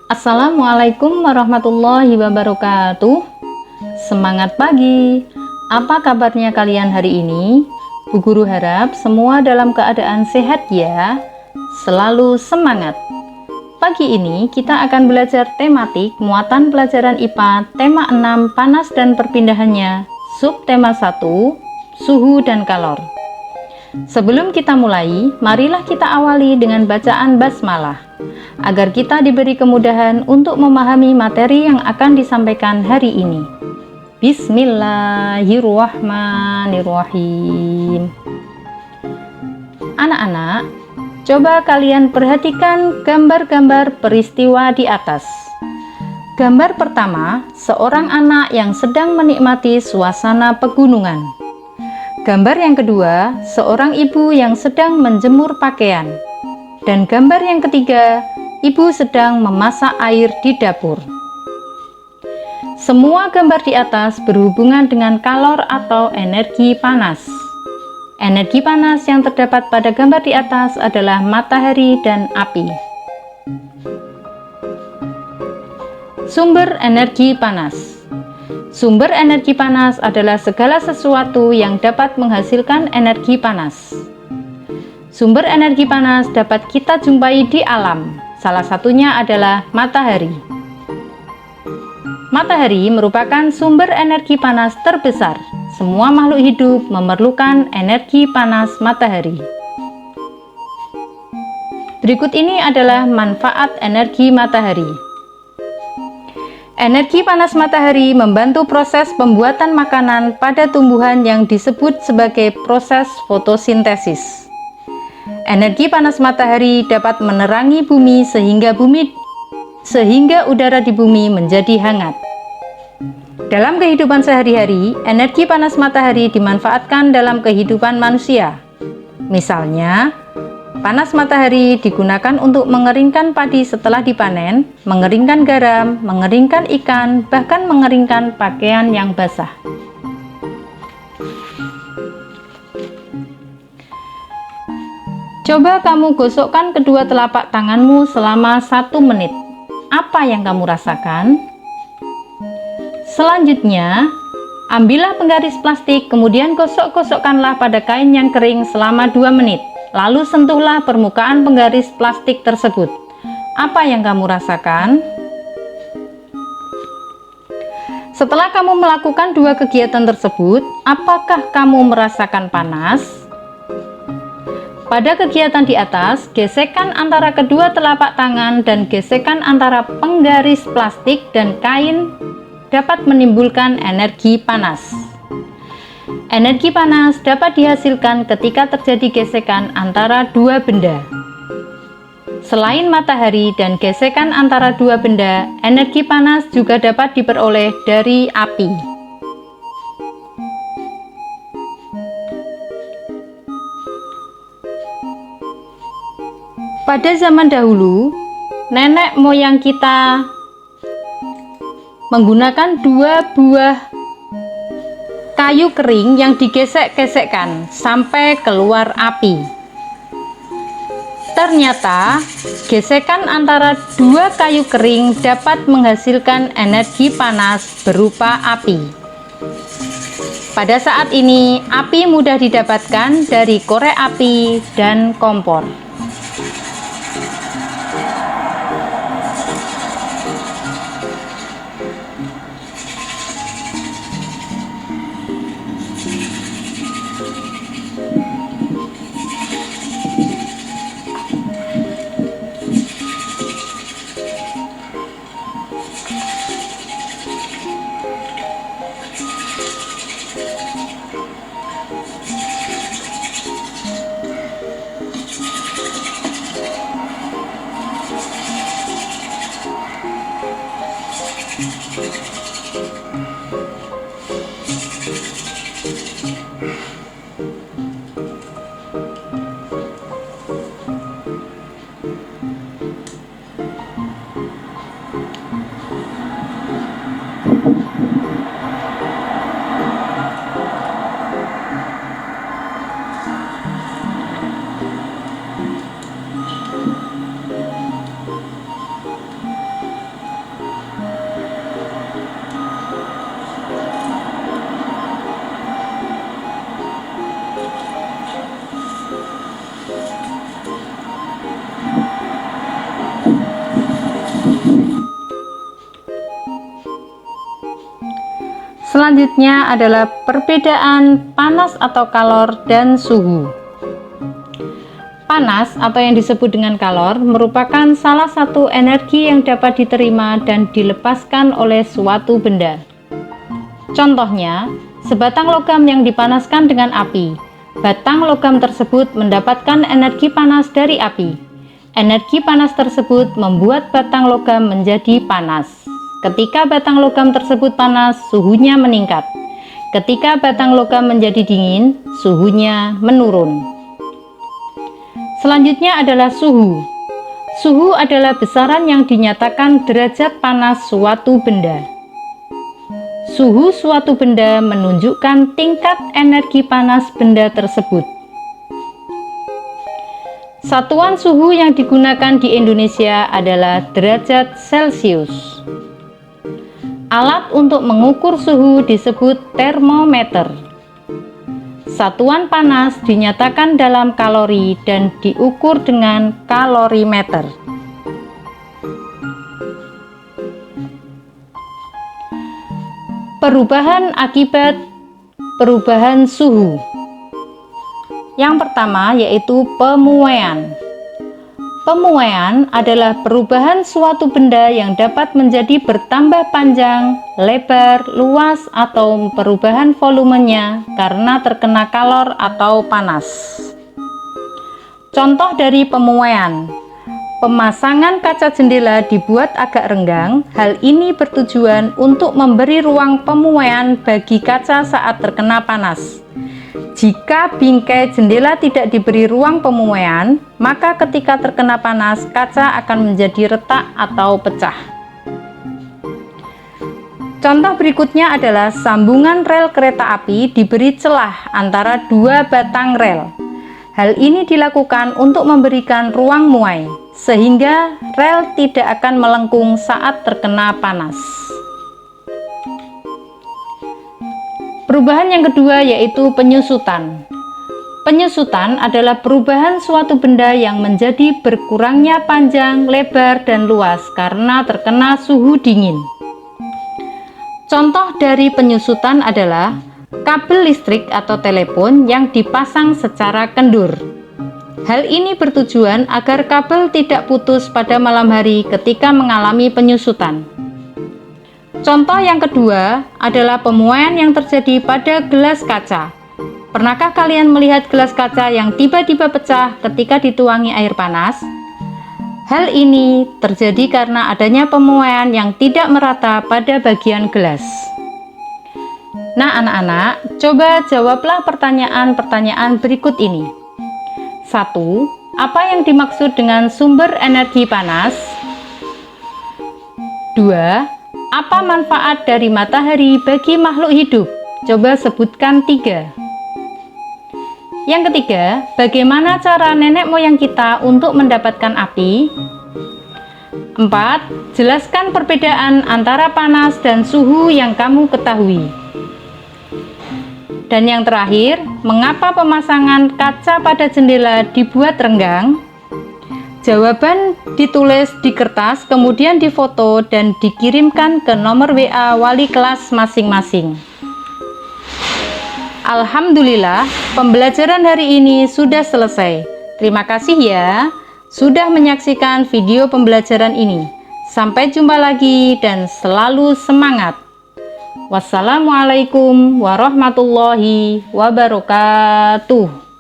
Assalamualaikum warahmatullahi wabarakatuh. Semangat pagi. Apa kabarnya kalian hari ini? Bu Guru harap semua dalam keadaan sehat ya. Selalu semangat. Pagi ini kita akan belajar tematik muatan pelajaran IPA tema 6 panas dan perpindahannya, subtema 1 suhu dan kalor. Sebelum kita mulai, marilah kita awali dengan bacaan basmalah, agar kita diberi kemudahan untuk memahami materi yang akan disampaikan hari ini. Bismillahirrahmanirrahim. Anak-anak, coba kalian perhatikan gambar-gambar peristiwa di atas. Gambar pertama, seorang anak yang sedang menikmati suasana pegunungan. Gambar yang kedua, seorang ibu yang sedang menjemur pakaian. Dan gambar yang ketiga, ibu sedang memasak air di dapur. Semua gambar di atas berhubungan dengan kalor atau energi panas. Energi panas yang terdapat pada gambar di atas adalah matahari dan api. Sumber energi panas. Sumber energi panas adalah segala sesuatu yang dapat menghasilkan energi panas. Sumber energi panas dapat kita jumpai di alam. Salah satunya adalah matahari. Matahari merupakan sumber energi panas terbesar. Semua makhluk hidup memerlukan energi panas matahari. Berikut ini adalah manfaat energi matahari. Energi panas matahari membantu proses pembuatan makanan pada tumbuhan yang disebut sebagai proses fotosintesis. Energi panas matahari dapat menerangi bumi sehingga udara di bumi menjadi hangat. Dalam kehidupan sehari-hari, energi panas matahari dimanfaatkan dalam kehidupan manusia. Misalnya, panas matahari digunakan untuk mengeringkan padi setelah dipanen, mengeringkan garam, mengeringkan ikan, bahkan mengeringkan pakaian yang basah. Coba kamu gosokkan kedua telapak tanganmu selama 1 menit. Apa yang kamu rasakan? Selanjutnya, ambillah penggaris plastik, kemudian gosok-gosokkanlah pada kain yang kering selama 2 menit. Lalu sentuhlah permukaan penggaris plastik tersebut. Apa yang kamu rasakan? Setelah kamu melakukan 2 kegiatan tersebut, apakah kamu merasakan panas? Pada kegiatan di atas, gesekan antara kedua telapak tangan dan gesekan antara penggaris plastik dan kain dapat menimbulkan energi panas. Energi panas dapat dihasilkan ketika terjadi gesekan antara 2 benda. Selain matahari dan gesekan antara 2 benda, energi panas juga dapat diperoleh dari api. Pada zaman dahulu, nenek moyang kita menggunakan 2 buah kayu kering yang digesek-gesekkan sampai keluar api. Ternyata, gesekan antara 2 kayu kering dapat menghasilkan energi panas berupa api. Pada saat ini, api mudah didapatkan dari korek api dan kompor. Selanjutnya adalah perbedaan panas atau kalor dan suhu. Panas atau yang disebut dengan kalor merupakan salah satu energi yang dapat diterima dan dilepaskan oleh suatu benda. Contohnya, sebatang logam yang dipanaskan dengan api. Batang logam tersebut mendapatkan energi panas dari api. Energi panas tersebut membuat batang logam menjadi panas. Ketika batang logam tersebut panas, suhunya meningkat. Ketika batang logam menjadi dingin, suhunya menurun. Selanjutnya adalah suhu. Suhu adalah besaran yang dinyatakan derajat panas suatu benda. Suhu suatu benda menunjukkan tingkat energi panas benda tersebut. Satuan suhu yang digunakan di Indonesia adalah derajat Celcius. Alat untuk mengukur suhu disebut termometer. Satuan panas dinyatakan dalam kalori dan diukur dengan kalorimeter. Perubahan akibat perubahan suhu. Yang pertama yaitu pemuaian. Pemuaian adalah perubahan suatu benda yang dapat menjadi bertambah panjang, lebar, luas, atau perubahan volumenya karena terkena kalor atau panas. Contoh dari pemuaian: pemasangan kaca jendela dibuat agak renggang. Hal ini bertujuan untuk memberi ruang pemuaian bagi kaca saat terkena panas. Jika bingkai jendela tidak diberi ruang pemuaian, maka ketika terkena panas, kaca akan menjadi retak atau pecah. Contoh berikutnya adalah sambungan rel kereta api diberi celah antara dua batang rel. Hal ini dilakukan untuk memberikan ruang muai, sehingga rel tidak akan melengkung saat terkena panas. Perubahan yang kedua yaitu penyusutan. Penyusutan adalah perubahan suatu benda yang menjadi berkurangnya panjang, lebar, dan luas karena terkena suhu dingin. Contoh dari penyusutan adalah kabel listrik atau telepon yang dipasang secara kendur. Hal ini bertujuan agar kabel tidak putus pada malam hari ketika mengalami penyusutan. Contoh yang kedua adalah pemuaian yang terjadi pada gelas kaca. Pernahkah kalian melihat gelas kaca yang tiba-tiba pecah ketika dituangi air panas? Hal ini terjadi karena adanya pemuaian yang tidak merata pada bagian gelas. Nah anak-anak, coba jawablah pertanyaan-pertanyaan berikut ini. 1. Apa yang dimaksud dengan sumber energi panas? 2. Apa manfaat dari matahari bagi makhluk hidup? Coba sebutkan 3. Yang ketiga, bagaimana cara nenek moyang kita untuk mendapatkan api? 4. Jelaskan perbedaan antara panas dan suhu yang kamu ketahui. Dan yang terakhir, mengapa pemasangan kaca pada jendela dibuat renggang? Jawaban ditulis di kertas, kemudian difoto dan dikirimkan ke nomor WA wali kelas masing-masing. Alhamdulillah, pembelajaran hari ini sudah selesai. Terima kasih ya, sudah menyaksikan video pembelajaran ini. Sampai jumpa lagi dan selalu semangat. Wassalamualaikum warahmatullahi wabarakatuh.